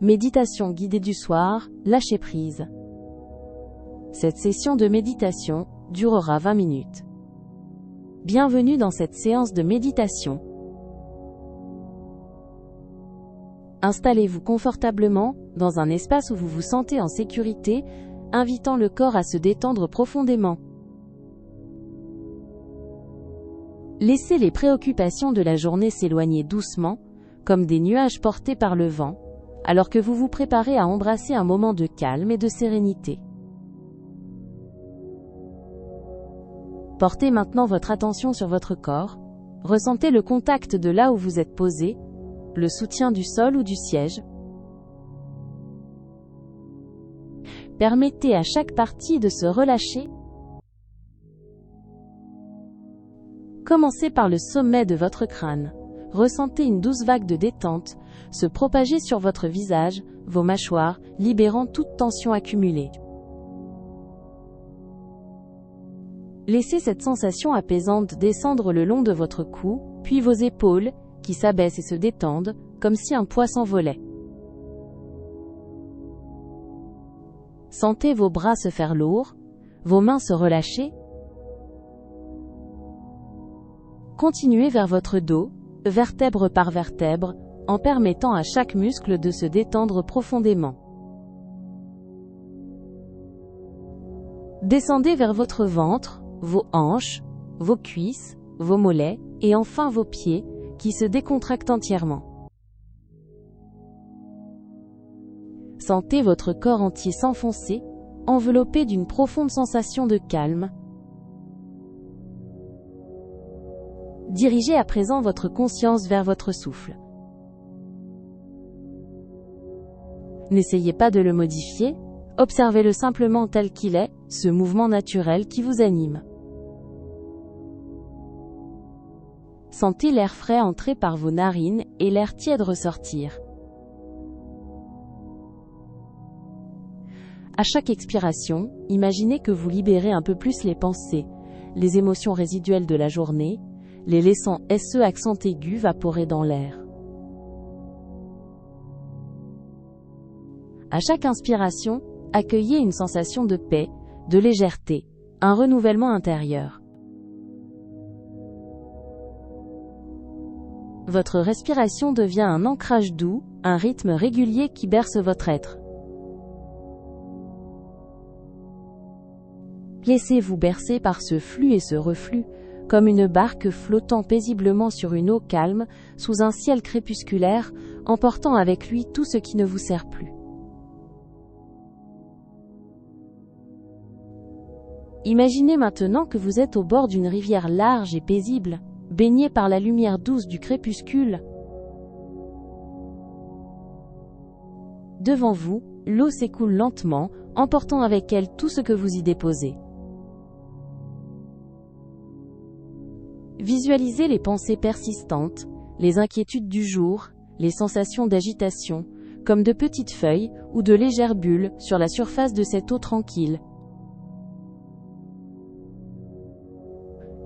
Méditation guidée du soir, lâcher prise. Cette session de méditation durera 20 minutes. Bienvenue dans cette séance de méditation. Installez-vous confortablement, dans un espace où vous vous sentez en sécurité, invitant le corps à se détendre profondément. Laissez les préoccupations de la journée s'éloigner doucement, comme des nuages portés par le vent, alors que vous vous préparez à embrasser un moment de calme et de sérénité. Portez maintenant votre attention sur votre corps, ressentez le contact de là où vous êtes posé, le soutien du sol ou du siège. Permettez à chaque partie de se relâcher. Commencez par le sommet de votre crâne. Ressentez une douce vague de détente se propager sur votre visage, vos mâchoires, libérant toute tension accumulée. Laissez cette sensation apaisante descendre le long de votre cou, puis vos épaules, qui s'abaissent et se détendent, comme si un poids s'envolait. Sentez vos bras se faire lourds, vos mains se relâcher. Continuez vers votre dos, vertèbre par vertèbre, en permettant à chaque muscle de se détendre profondément. Descendez vers votre ventre, vos hanches, vos cuisses, vos mollets, et enfin vos pieds, qui se décontractent entièrement. Sentez votre corps entier s'enfoncer, enveloppé d'une profonde sensation de calme. Dirigez à présent votre conscience vers votre souffle. N'essayez pas de le modifier, observez-le simplement tel qu'il est, ce mouvement naturel qui vous anime. Sentez l'air frais entrer par vos narines et l'air tiède ressortir. À chaque expiration, imaginez que vous libérez un peu plus les pensées, les émotions résiduelles de la journée, les laissant SE accent aigu vaporer dans l'air. À chaque inspiration, accueillez une sensation de paix, de légèreté, un renouvellement intérieur. Votre respiration devient un ancrage doux, un rythme régulier qui berce votre être. Laissez-vous bercer par ce flux et ce reflux, comme une barque flottant paisiblement sur une eau calme, sous un ciel crépusculaire, emportant avec lui tout ce qui ne vous sert plus. Imaginez maintenant que vous êtes au bord d'une rivière large et paisible, baignée par la lumière douce du crépuscule. Devant vous, l'eau s'écoule lentement, emportant avec elle tout ce que vous y déposez. Visualisez les pensées persistantes, les inquiétudes du jour, les sensations d'agitation, comme de petites feuilles ou de légères bulles sur la surface de cette eau tranquille.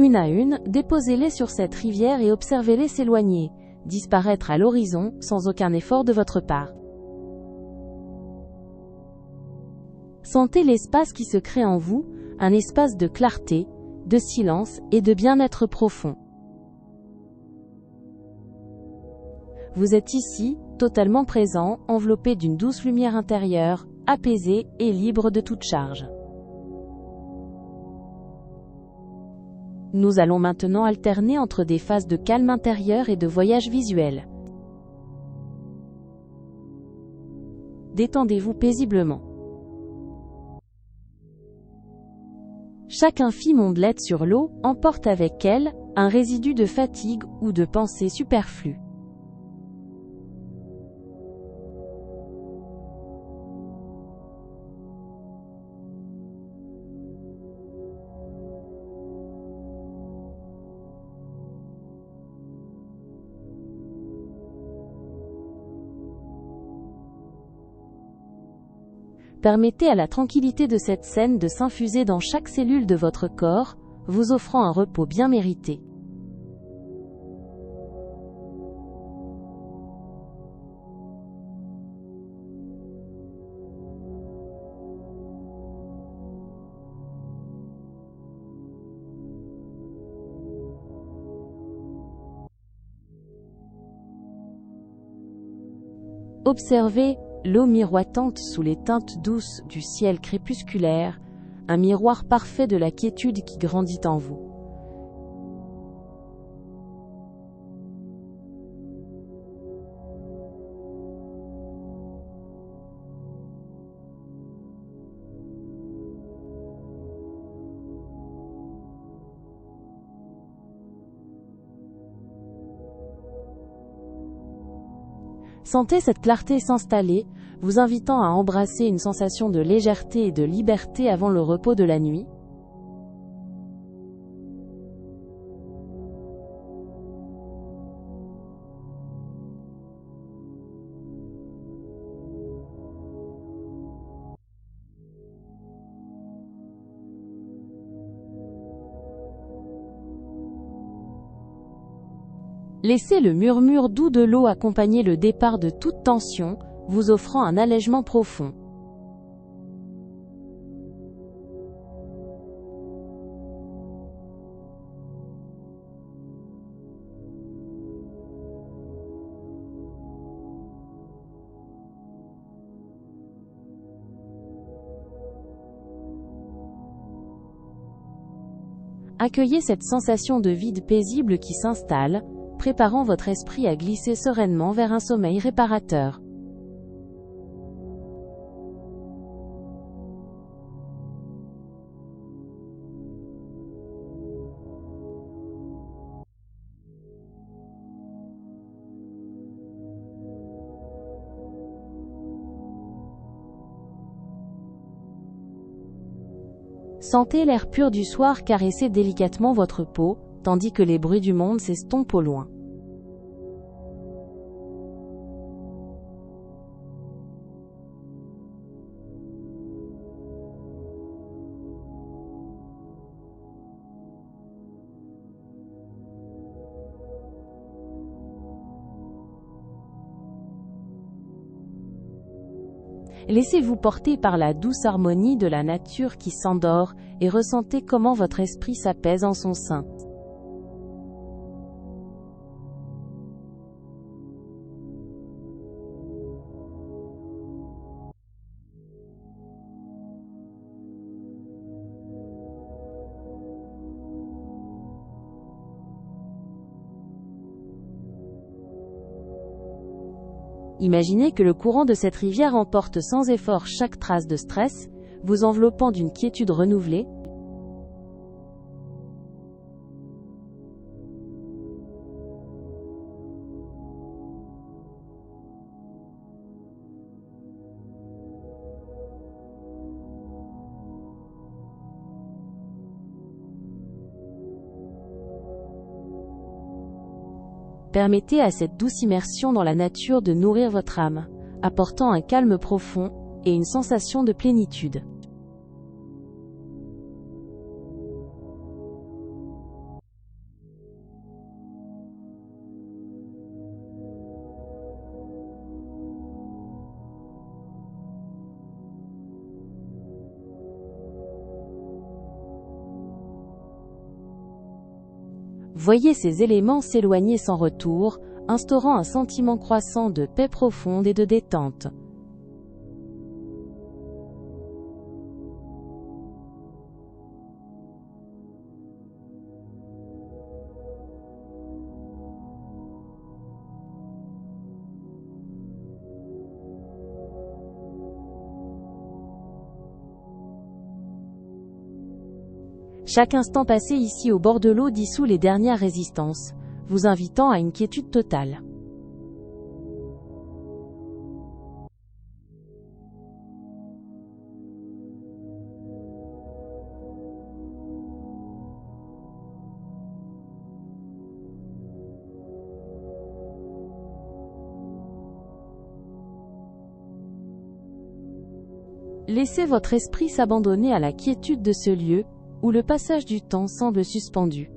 Une à une, déposez-les sur cette rivière et observez-les s'éloigner, disparaître à l'horizon sans aucun effort de votre part. Sentez l'espace qui se crée en vous, un espace de clarté, de silence et de bien-être profond. Vous êtes ici, totalement présent, enveloppé d'une douce lumière intérieure, apaisé et libre de toute charge. Nous allons maintenant alterner entre des phases de calme intérieur et de voyage visuel. Détendez-vous paisiblement. Chaque infime ondelette sur l'eau emporte avec elle un résidu de fatigue ou de pensée superflue. Permettez à la tranquillité de cette scène de s'infuser dans chaque cellule de votre corps, vous offrant un repos bien mérité. Observez l'eau miroitante sous les teintes douces du ciel crépusculaire, un miroir parfait de la quiétude qui grandit en vous. Sentez cette clarté s'installer, vous invitant à embrasser une sensation de légèreté et de liberté avant le repos de la nuit. Laissez le murmure doux de l'eau accompagner le départ de toute tension, vous offrant un allègement profond. Accueillez cette sensation de vide paisible qui s'installe, préparant votre esprit à glisser sereinement vers un sommeil réparateur. Sentez l'air pur du soir caresser délicatement votre peau, tandis que les bruits du monde s'estompent au loin. Laissez-vous porter par la douce harmonie de la nature qui s'endort, et ressentez comment votre esprit s'apaise en son sein. Imaginez que le courant de cette rivière emporte sans effort chaque trace de stress, vous enveloppant d'une quiétude renouvelée. Permettez à cette douce immersion dans la nature de nourrir votre âme, apportant un calme profond et une sensation de plénitude. Voyez ces éléments s'éloigner sans retour, instaurant un sentiment croissant de paix profonde et de détente. Chaque instant passé ici au bord de l'eau dissout les dernières résistances, vous invitant à une quiétude totale. Laissez votre esprit s'abandonner à la quiétude de ce lieu, où le passage du temps semble suspendu.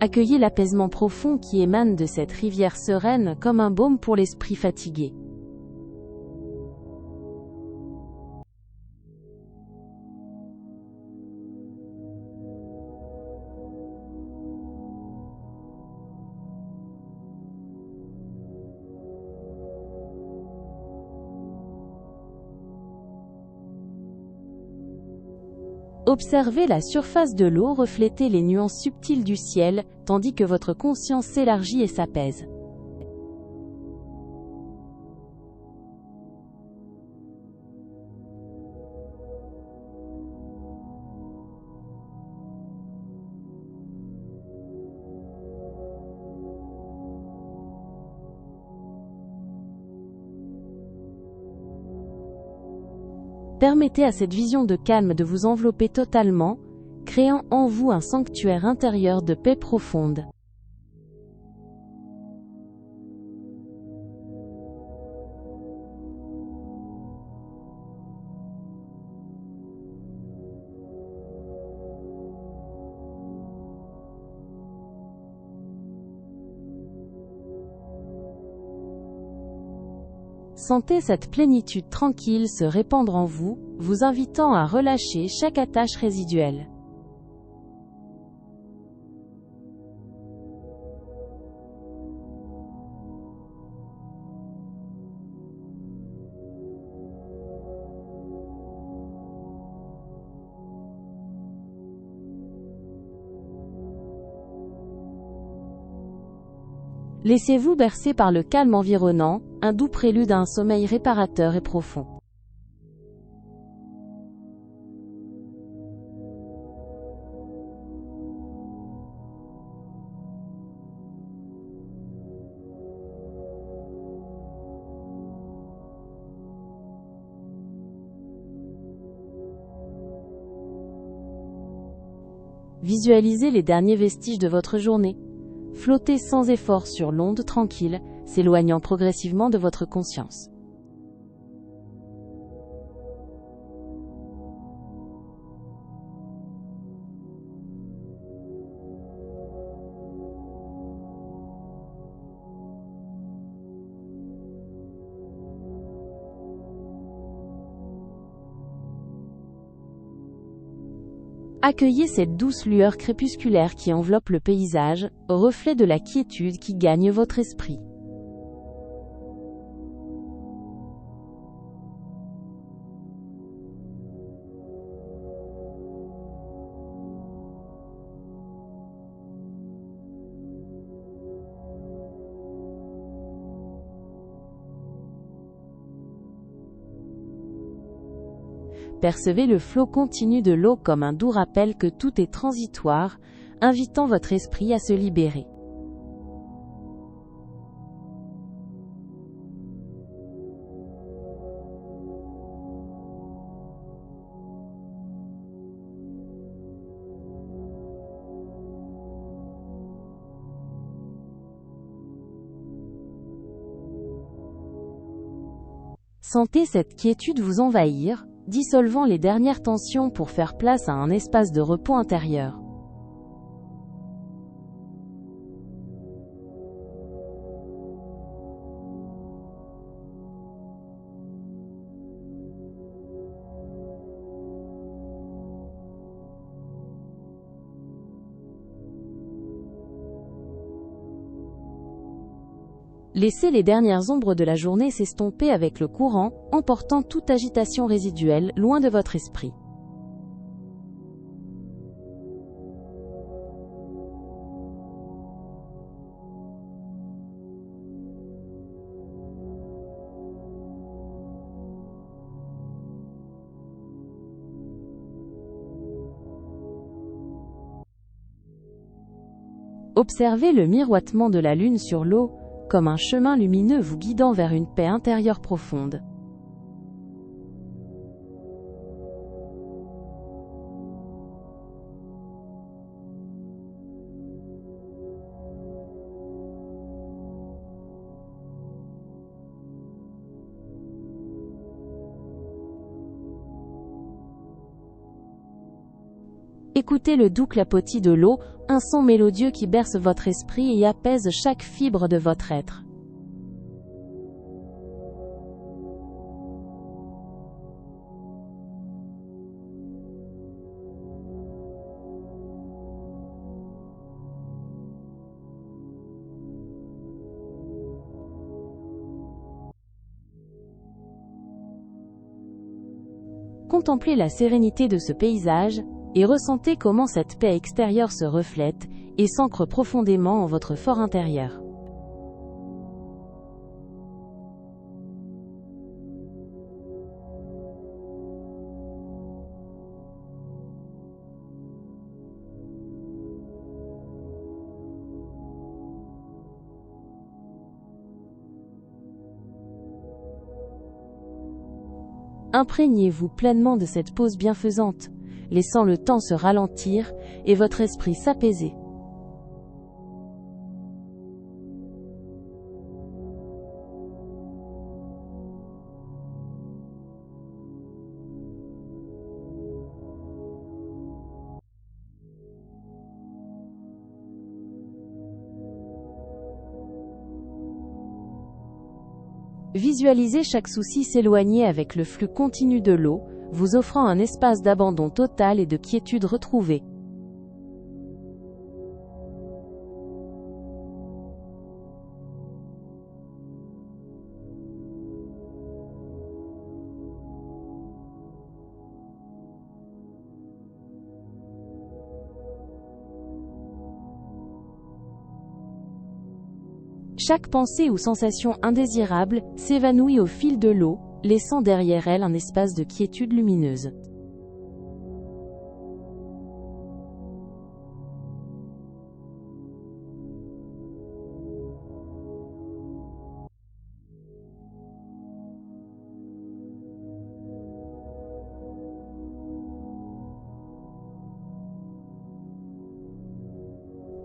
Accueillez l'apaisement profond qui émane de cette rivière sereine comme un baume pour l'esprit fatigué. Observez la surface de l'eau refléter les nuances subtiles du ciel, tandis que votre conscience s'élargit et s'apaise. Permettez à cette vision de calme de vous envelopper totalement, créant en vous un sanctuaire intérieur de paix profonde. Sentez cette plénitude tranquille se répandre en vous, vous invitant à relâcher chaque attache résiduelle. Laissez-vous bercer par le calme environnant, un doux prélude à un sommeil réparateur et profond. Visualisez les derniers vestiges de votre journée. Flottez sans effort sur l'onde tranquille, s'éloignant progressivement de votre conscience. Accueillez cette douce lueur crépusculaire qui enveloppe le paysage, reflet de la quiétude qui gagne votre esprit. Percevez le flot continu de l'eau comme un doux rappel que tout est transitoire, invitant votre esprit à se libérer. Sentez cette quiétude vous envahir, dissolvant les dernières tensions pour faire place à un espace de repos intérieur. Laissez les dernières ombres de la journée s'estomper avec le courant, emportant toute agitation résiduelle loin de votre esprit. Observez le miroitement de la lune sur l'eau, comme un chemin lumineux vous guidant vers une paix intérieure profonde. Écoutez le doux clapotis de l'eau, un son mélodieux qui berce votre esprit et apaise chaque fibre de votre être. Contemplez la sérénité de ce paysage, et ressentez comment cette paix extérieure se reflète et s'ancre profondément en votre fort intérieur. Imprégnez-vous pleinement de cette pause bienfaisante, laissant le temps se ralentir et votre esprit s'apaiser. Visualisez chaque souci s'éloigner avec le flux continu de l'eau, vous offrant un espace d'abandon total et de quiétude retrouvée. Chaque pensée ou sensation indésirable s'évanouit au fil de l'eau, laissant derrière elle un espace de quiétude lumineuse.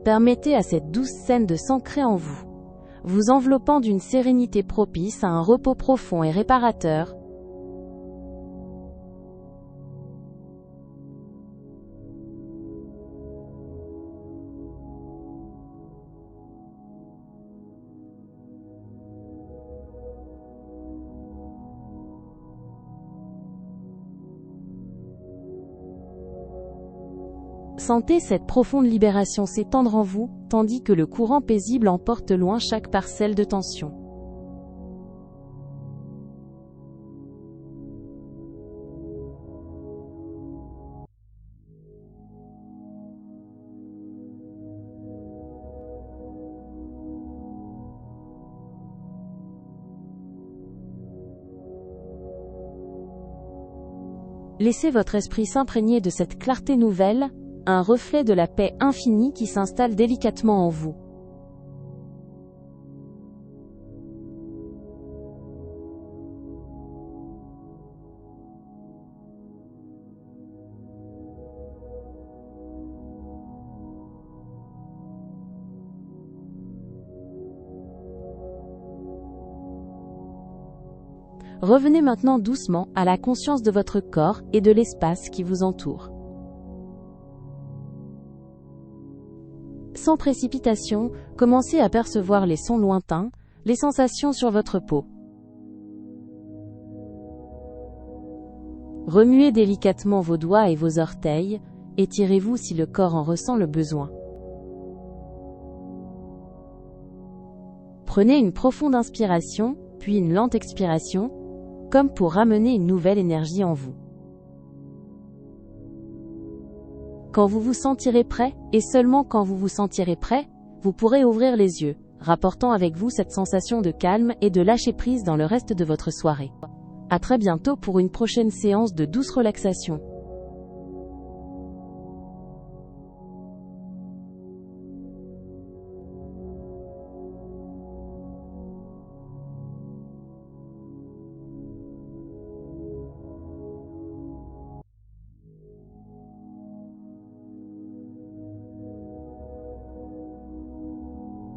Permettez à cette douce scène de s'ancrer en vous, vous enveloppant d'une sérénité propice à un repos profond et réparateur. Sentez cette profonde libération s'étendre en vous, tandis que le courant paisible emporte loin chaque parcelle de tension. Laissez votre esprit s'imprégner de cette clarté nouvelle, un reflet de la paix infinie qui s'installe délicatement en vous. Revenez maintenant doucement à la conscience de votre corps et de l'espace qui vous entoure. Sans précipitation, commencez à percevoir les sons lointains, les sensations sur votre peau. Remuez délicatement vos doigts et vos orteils, étirez-vous si le corps en ressent le besoin. Prenez une profonde inspiration, puis une lente expiration, comme pour ramener une nouvelle énergie en vous. Quand vous vous sentirez prêt, et seulement quand vous vous sentirez prêt, vous pourrez ouvrir les yeux, rapportant avec vous cette sensation de calme et de lâcher prise dans le reste de votre soirée. À très bientôt pour une prochaine séance de douce relaxation.